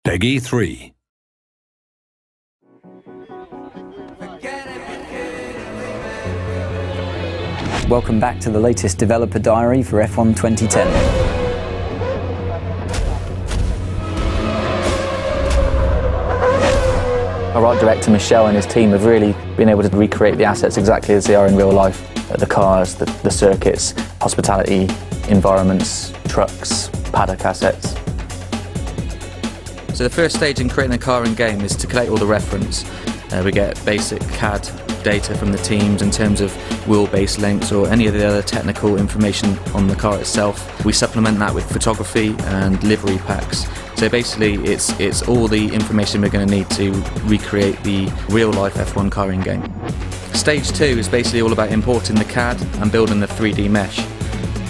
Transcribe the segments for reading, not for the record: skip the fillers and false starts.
Peggy 3. Welcome back to the latest developer diary for F1 2010. Our art director Michelle and his team have really been able to recreate the assets exactly as they are in real life. The cars, the circuits, hospitality, environments, trucks, paddock assets. So the first stage in creating a car in game is to collect all the reference. We get basic CAD data from the teams in terms of wheelbase lengths or any of the other technical information on the car itself. We supplement that with photography and livery packs. So basically it's all the information we're going to need to recreate the real-life F1 car in game. Stage 2 is basically all about importing the CAD and building the 3D mesh.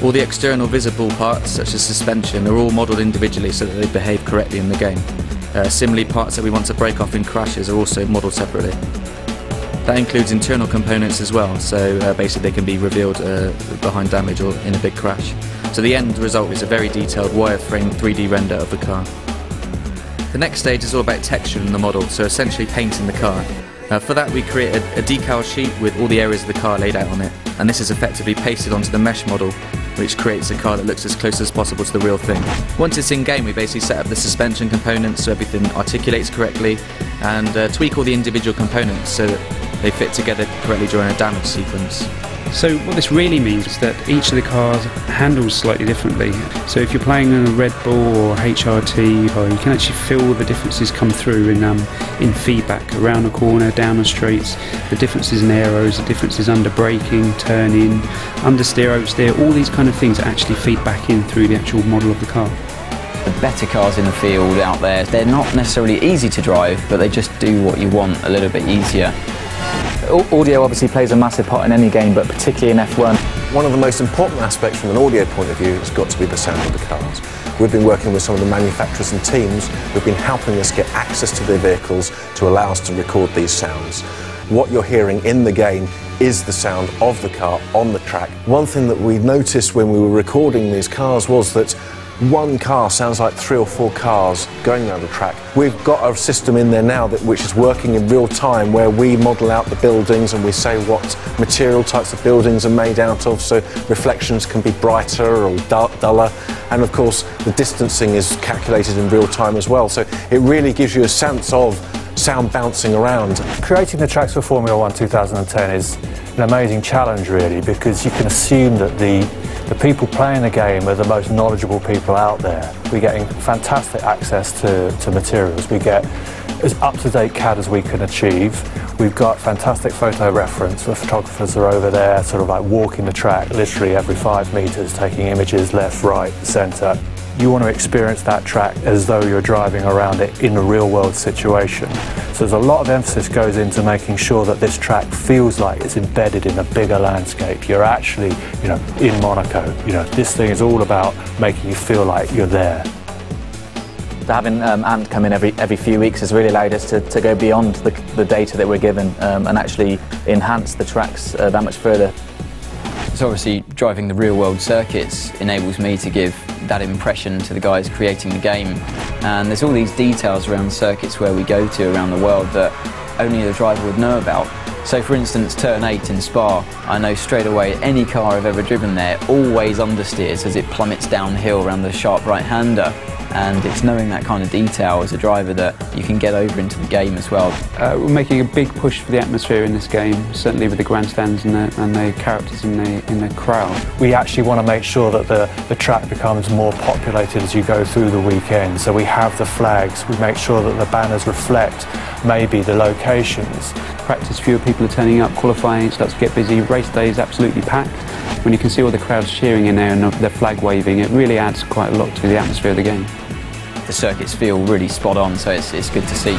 All the external visible parts, such as suspension, are all modelled individually so that they behave correctly in the game. Similarly, parts that we want to break off in crashes are also modelled separately. That includes internal components as well, so basically they can be revealed behind damage or in a big crash. So the end result is a very detailed wireframe 3D render of the car. The next stage is all about texturing the model, so essentially painting the car. For that we create a decal sheet with all the areas of the car laid out on it, and this is effectively pasted onto the mesh model, which creates a car that looks as close as possible to the real thing. Once it's in game, we basically set up the suspension components so everything articulates correctly, and tweak all the individual components so that they fit together correctly during a damage sequence. So what this really means is that each of the cars handles slightly differently. So if you're playing on a Red Bull or HRT, you can actually feel the differences come through in feedback around the corner, down the streets, the differences in aeros, the differences under braking, turning, understeer, oversteer, all these kind of things actually feed back in through the actual model of the car. The better cars in the field out there, they're not necessarily easy to drive, but they just do what you want a little bit easier. Audio obviously plays a massive part in any game, but particularly in F1. One of the most important aspects from an audio point of view has got to be the sound of the cars. We've been working with some of the manufacturers and teams who've been helping us get access to their vehicles to allow us to record these sounds. What you're hearing in the game is the sound of the car on the track. One thing that we noticed when we were recording these cars was that one car sounds like 3 or 4 cars going around the track. We've got a system in there now which is working in real time, where we model out the buildings and we say what material types of buildings are made out of, so reflections can be brighter or duller, and of course the distancing is calculated in real time as well, so it really gives you a sense of sound bouncing around. Creating the tracks for Formula 1 2010 is an amazing challenge really, because you can assume that the people playing the game are the most knowledgeable people out there. We're getting fantastic access to materials. We get as up-to-date CAD as we can achieve. We've got fantastic photo reference. The photographers are over there sort of like walking the track literally every 5 metres, taking images left, right, centre. You want to experience that track as though you're driving around it in a real-world situation. So there's a lot of emphasis goes into making sure that this track feels like it's embedded in a bigger landscape. You're actually, in Monaco. This thing is all about making you feel like you're there. Having Ant come in every few weeks has really allowed us to go beyond the data that we're given and actually enhance the tracks that much further. So obviously driving the real-world circuits enables me to give that impression to the guys creating the game, and there's all these details around circuits where we go to around the world that only the driver would know about. So for instance, turn 8 in Spa, I know straight away any car I've ever driven there always understeers as it plummets downhill around the sharp right-hander, and it's knowing that kind of detail as a driver that you can get over into the game as well. We're making a big push for the atmosphere in this game, certainly with the grandstands and the characters in the crowd. We actually want to make sure that the track becomes more populated as you go through the weekend. So we have the flags, we make sure that the banners reflect maybe the locations. Practice, fewer people are turning up, qualifying starts to get busy, race day is absolutely packed. When you can see all the crowds cheering in there and the flag waving, it really adds quite a lot to the atmosphere of the game. The circuits feel really spot on, so it's good to see.